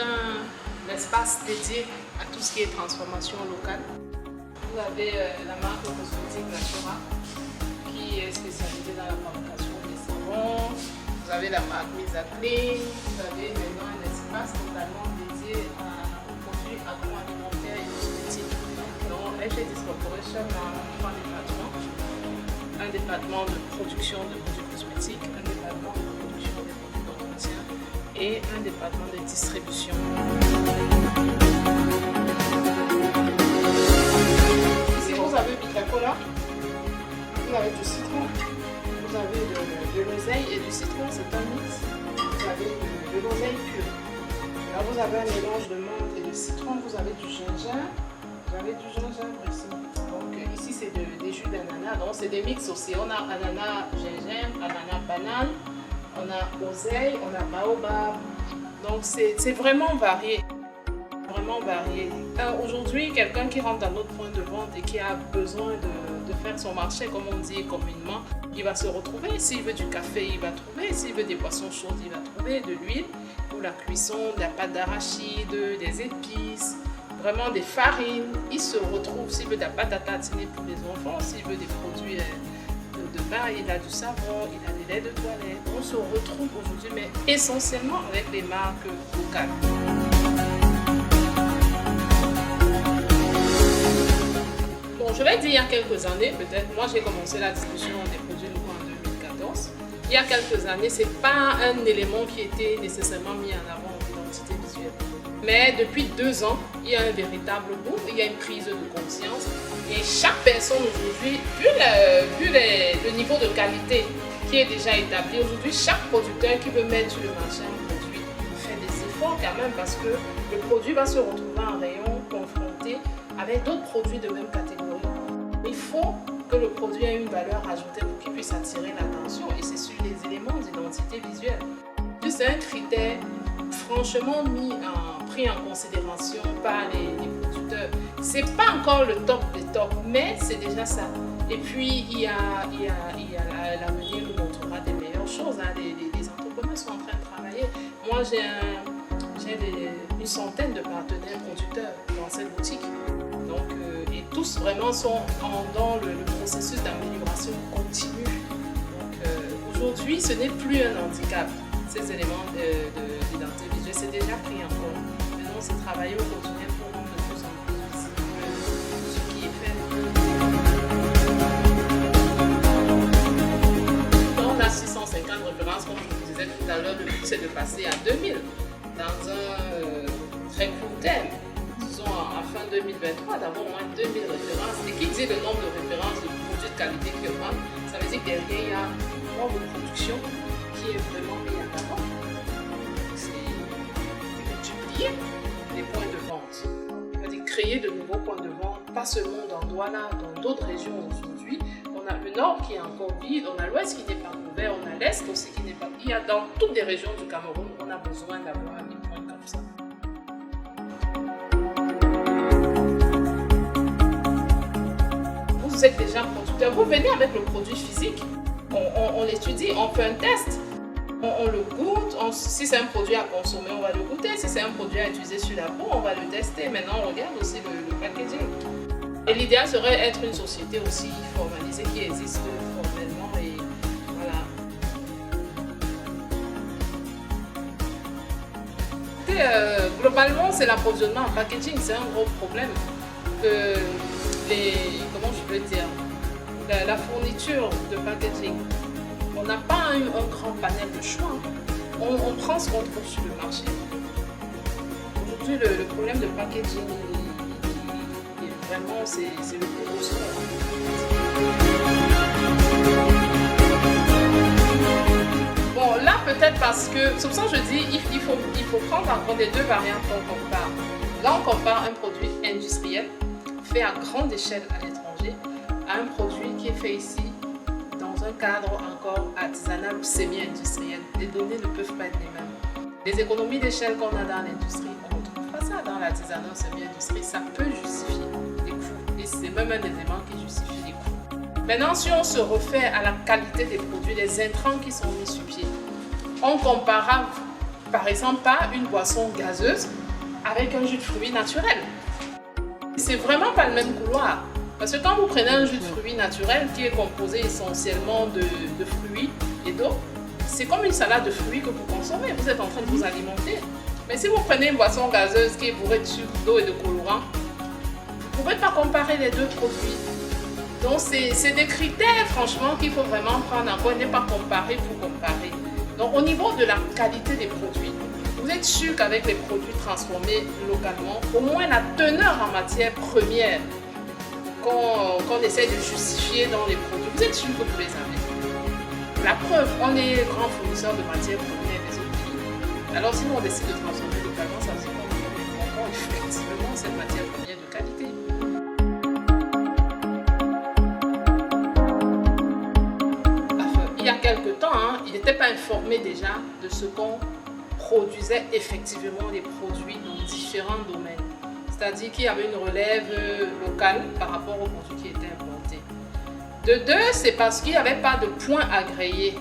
un espace dédié à tout ce qui est transformation locale. Vous avez la marque cosmétique Natura qui est spécialisée dans la fabrication des savons. Vous avez la marque Misa Clean. Vous avez maintenant un espace totalement dédié aux produits agroalimentaires et cosmétiques. Donc, FG10 Corporation a trois départements. Un département de production de produits cosmétiques, un département de production de produits d'entretien et un département de distribution. Ici, vous avez du cola, vous avez du citron, vous avez de l'oseille et du citron, c'est un mix. Vous avez de l'oseille pure. Là, vous avez un mélange de menthe et de citron, vous avez du gingembre, ici. Donc ici, c'est des jus d'ananas, donc c'est des mix aussi. On a ananas gingembre, ananas banane, on a oseille, on a baobab. Donc c'est vraiment varié. Vraiment varié. Aujourd'hui, quelqu'un qui rentre dans notre point de vente et qui a besoin de faire son marché, comme on dit communément, il va se retrouver. S'il veut du café, il va trouver. S'il veut des poissons chauds, il va trouver de l'huile pour la cuisson, de la pâte d'arachide, des épices, vraiment des farines. Il se retrouve. S'il veut de la pâte à tartiner pour les enfants, s'il veut des produits de bain, il a du savon, il a des laits de toilette. On se retrouve aujourd'hui, mais essentiellement avec les marques locales. Bon, je vais dire il y a quelques années, peut-être, moi j'ai commencé la distribution des produits locaux en 2014. Il y a quelques années, ce n'est pas un élément qui était nécessairement mis en avant en identité visuelle. Mais depuis 2 ans, il y a un véritable boom, il y a une prise de conscience. Et chaque personne aujourd'hui, vu le niveau de qualité qui est déjà établi, aujourd'hui, chaque producteur qui veut mettre sur le marché un produit fait des efforts quand même parce que le produit va se retrouver en rayon confronté avec d'autres produits de même catégorie. Il faut que le produit ait une valeur ajoutée pour qu'il puisse attirer l'attention et c'est sur les éléments d'identité visuelle. C'est un critère franchement pris en considération par les producteurs. C'est pas encore le top des tops, mais c'est déjà ça. Et puis il y a l'avenir nous montrera des meilleures choses. Hein. Les entrepreneurs sont en train de travailler. Moi j'ai une centaine de partenaires producteurs dans cette boutique. Donc, et tous vraiment sont dans le processus d'amélioration continue. Donc aujourd'hui, ce n'est plus un handicap. Ces éléments d'identité visuelle, c'est déjà pris en compte. Maintenant, c'est travailler au quotidien pour rendre de plus en plus visible ce qui est fait. On a 650 références, comme je vous disais tout à l'heure, le but c'est de passer à 2000 dans un très court terme. Disons en fin 2023, d'avoir au moins 2000 références. Et qui dit le nombre de références de produits de qualité qui augmente, ça veut dire que derrière, il y a un nombre de production qui est vraiment mis en avant. C'est multiplier les points de vente. C'est-à-dire créer de nouveaux points de vente, pas seulement dans Douala, dans d'autres régions aujourd'hui. On a le nord qui est encore vide, on a l'ouest qui n'est pas ouvert, on a l'est aussi qui n'est pas. Il y a dans toutes les régions du Cameroun, on a besoin d'avoir des points comme ça. Vous êtes déjà producteur, vous venez avec le produit physique, on l'étudie, on fait un test, on le goûte, si c'est un produit à consommer, on va le goûter, si c'est un produit à utiliser sur la peau, on va le tester. Maintenant, on regarde aussi le packaging. Et l'idéal serait être une société aussi formalisée qui existe formellement et voilà. Globalement, c'est l'approvisionnement en packaging, c'est un gros problème. Comment je peux dire, la fourniture de packaging, on n'a pas un grand panel de choix. On prend ce qu'on trouve sur le marché. Aujourd'hui, le problème de packaging, vraiment, c'est le plus gros score. Bon, là, peut-être parce que, c'est pour ça que je dis, il faut prendre en compte les deux variantes qu'on compare. Là, on compare un produit industriel fait à grande échelle à l'étranger à un produit qui est fait ici dans un cadre encore artisanal ou semi-industriel. Les données ne peuvent pas être les mêmes. Les économies d'échelle qu'on a dans l'industrie, on ne retrouve pas ça dans l'artisanat ou semi-industrie. Ça peut justifier les coûts et c'est même un élément qui justifie les coûts. Maintenant, si on se refait à la qualité des produits, les intrants qui sont mis sur pied, on comparera par exemple, pas une boisson gazeuse avec un jus de fruits naturel. C'est vraiment pas le même couloir. Parce que quand vous prenez un jus de fruits naturel qui est composé essentiellement de fruits et d'eau, c'est comme une salade de fruits que vous consommez. Vous êtes en train de vous alimenter. Mais si vous prenez une boisson gazeuse qui est bourrée de sucre, d'eau et de colorant, vous ne pouvez pas comparer les deux produits. Donc c'est des critères franchement qu'il faut vraiment prendre en compte, ne pas comparer pour comparer. Donc au niveau de la qualité des produits, vous êtes sûr qu'avec les produits transformés localement, au moins la teneur en matière première qu'on essaie de justifier dans les produits, vous êtes sûr que vous les avez. La preuve, on est grand fournisseur de matières premières des autres pays. Alors si on décide de transformer localement, ça veut dire qu'on a effectivement cette matière première de qualité. Il y a quelques temps, il n'était pas informé déjà de ce qu'on produisait effectivement des produits dans différents domaines. C'est-à-dire qu'il y avait une relève locale par rapport aux produits qui étaient importés. De deux, c'est parce qu'il n'y avait pas de points agréés.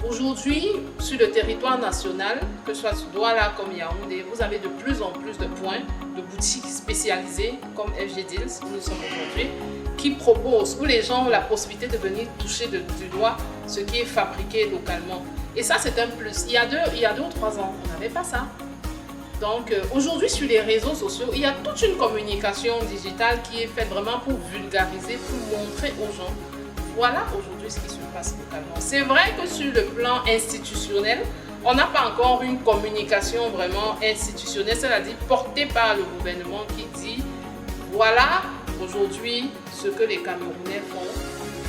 Aujourd'hui, sur le territoire national, que ce soit sur Douala comme Yaoundé, vous avez de plus en plus de points, de boutiques spécialisées comme FG Deals, où nous sommes aujourd'hui, qui proposent, où les gens ont la possibilité de venir toucher du doigt ce qui est fabriqué localement. Et ça, c'est un plus. Il y a 2 ou 3 ans, on n'avait pas ça. Donc, aujourd'hui, sur les réseaux sociaux, il y a toute une communication digitale qui est faite vraiment pour vulgariser, pour montrer aux gens, voilà aujourd'hui ce qui se passe localement. C'est vrai que sur le plan institutionnel, on n'a pas encore une communication vraiment institutionnelle, c'est-à-dire portée par le gouvernement qui dit, voilà aujourd'hui ce que les Camerounais font.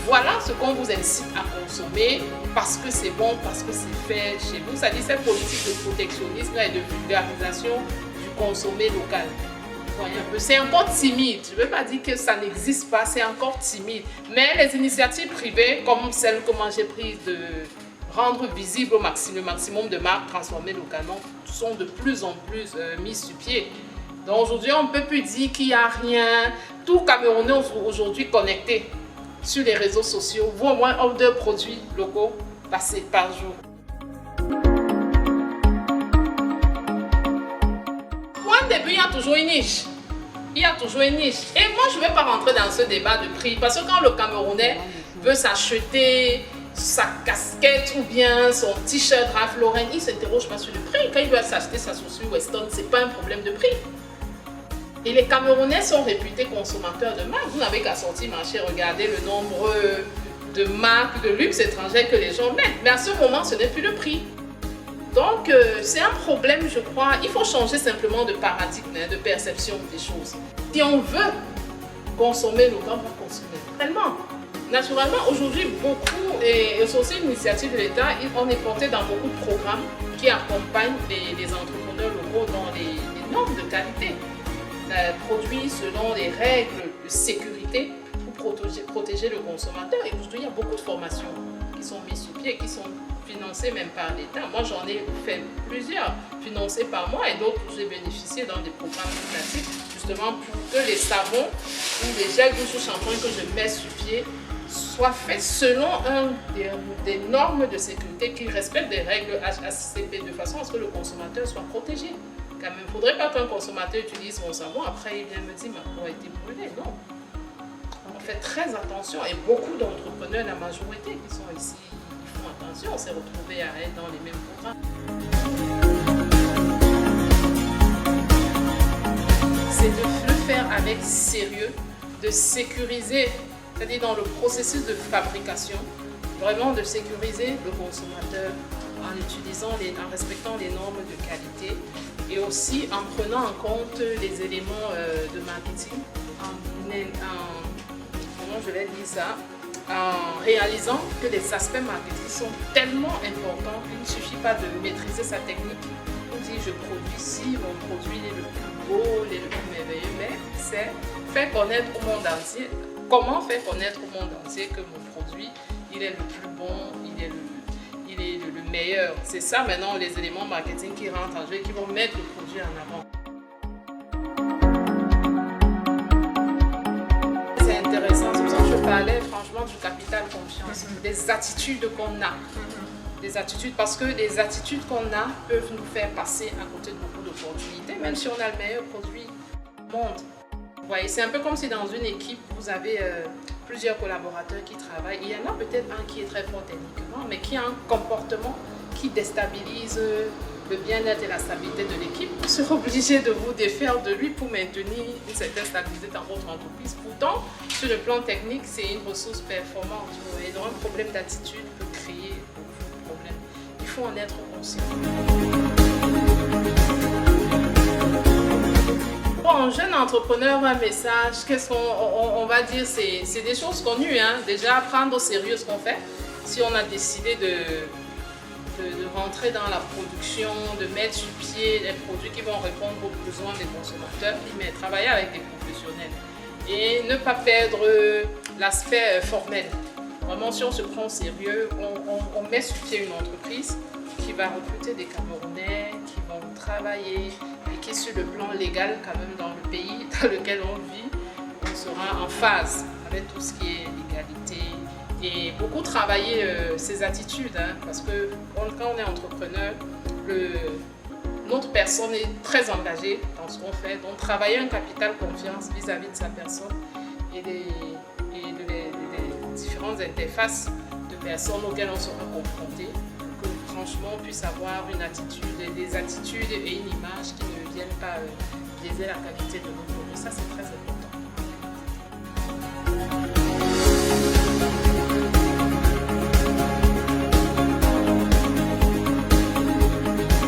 Voilà ce qu'on vous incite à consommer parce que c'est bon, parce que c'est fait chez vous. Ça dit cette politique de protectionnisme et de vulgarisation du consommé local. Voyez un peu, c'est encore timide. Je ne veux pas dire que ça n'existe pas, c'est encore timide. Mais les initiatives privées, comme celle que moi j'ai prise de rendre visible au maximum, le maximum de marques transformées localement, sont de plus en plus mises sur pied. Donc aujourd'hui, on ne peut plus dire qu'il n'y a rien. Tout Camerounais aujourd'hui connecté sur les réseaux sociaux, voit au moins 1 ou 2 produits locaux passés par jour. Moi, au début, il y a toujours une niche. Il y a toujours une niche. Et moi, je ne vais pas rentrer dans ce débat de prix. Parce que quand le Camerounais veut s'acheter sa casquette ou bien son t-shirt Ralph Lauren, il ne s'interroge pas sur le prix. Quand il veut s'acheter sa chaussure Weston, ce n'est pas un problème de prix. Et les Camerounais sont réputés consommateurs de marques. Vous n'avez qu'à sortir marché, regarder le nombre de marques de luxe étrangères que les gens mettent. Mais à ce moment, ce n'est plus le prix. Donc, c'est un problème, je crois. Il faut changer simplement de paradigme, de perception des choses. Si on veut consommer local, on va consommer localement. Naturellement, aujourd'hui, beaucoup, et c'est aussi une initiative de l'État, on est porté dans beaucoup de programmes qui accompagnent les entrepreneurs locaux dans les normes de qualité. Produits selon les règles de sécurité pour protéger le consommateur. Et aujourd'hui, il y a beaucoup de formations qui sont mises sur pied, qui sont financées même par l'État. Moi, j'en ai fait plusieurs financées par moi et d'autres où j'ai bénéficié dans des programmes éducatifs, justement pour que les savons ou les gels douche ou shampoing que je mets sur pied soient faits selon des normes de sécurité qui respectent des règles HACCP de façon à ce que le consommateur soit protégé. Il ne faudrait pas qu'un consommateur utilise mon savon, après il vient me dire ma peau a été brûlée. Non. On fait très attention et beaucoup d'entrepreneurs, la majorité qui sont ici, ils font attention. On s'est retrouvés à être dans les mêmes programmes. C'est de le faire avec sérieux, de sécuriser, c'est-à-dire dans le processus de fabrication, vraiment de sécuriser le consommateur en respectant les normes de qualité et aussi en prenant en compte les éléments de marketing, comment je vais dire ça, en réalisant que les aspects marketing sont tellement importants qu'il ne suffit pas de maîtriser sa technique. On dit je produis ci, mon produit est le plus beau, il est le plus merveilleux, mais c'est faire connaître au monde entier. Comment faire connaître au monde entier que mon produit, il est le plus bon, il est le meilleur. C'est ça maintenant les éléments marketing qui rentrent en jeu et qui vont mettre le produit en avant. C'est intéressant, c'est pour ça que je parlais franchement du capital confiance, des attitudes qu'on a, des attitudes, parce que les attitudes qu'on a peuvent nous faire passer à côté de beaucoup d'opportunités, même si on a le meilleur produit au monde. Vous voyez, c'est un peu comme si dans une équipe, vous avez plusieurs collaborateurs qui travaillent. Il y en a peut-être un qui est très fort techniquement, mais qui a un comportement qui déstabilise le bien-être et la stabilité de l'équipe. Vous serez obligé de vous défaire de lui pour maintenir une certaine stabilité dans votre entreprise. Pourtant, sur le plan technique, c'est une ressource performante. Et donc, un problème d'attitude peut créer beaucoup de problèmes. Il faut en être conscient. Bon, jeune entrepreneur, un message, qu'est-ce qu'on va dire, c'est des choses connues, hein. Déjà, prendre au sérieux ce qu'on fait. Si on a décidé de rentrer dans la production, de mettre sur pied les produits qui vont répondre aux besoins des consommateurs, mais travailler avec des professionnels et ne pas perdre l'aspect formel. Vraiment, si on se prend au sérieux, on met sur pied une entreprise qui va recruter des Camerounais, qui vont travailler et qui, sur le plan légal, quand même dans le pays dans lequel on vit, on sera en phase avec tout ce qui est légalité. Et beaucoup travailler ces attitudes, hein, parce que quand on est entrepreneur, notre personne est très engagée dans ce qu'on fait. Donc travailler un capital confiance vis-à-vis de sa personne et des différentes interfaces de personnes auxquelles on sera confronté, que franchement on puisse avoir une attitude, des attitudes et une image qui ne viennent pas biaiser la qualité de nos produits. Ça, c'est très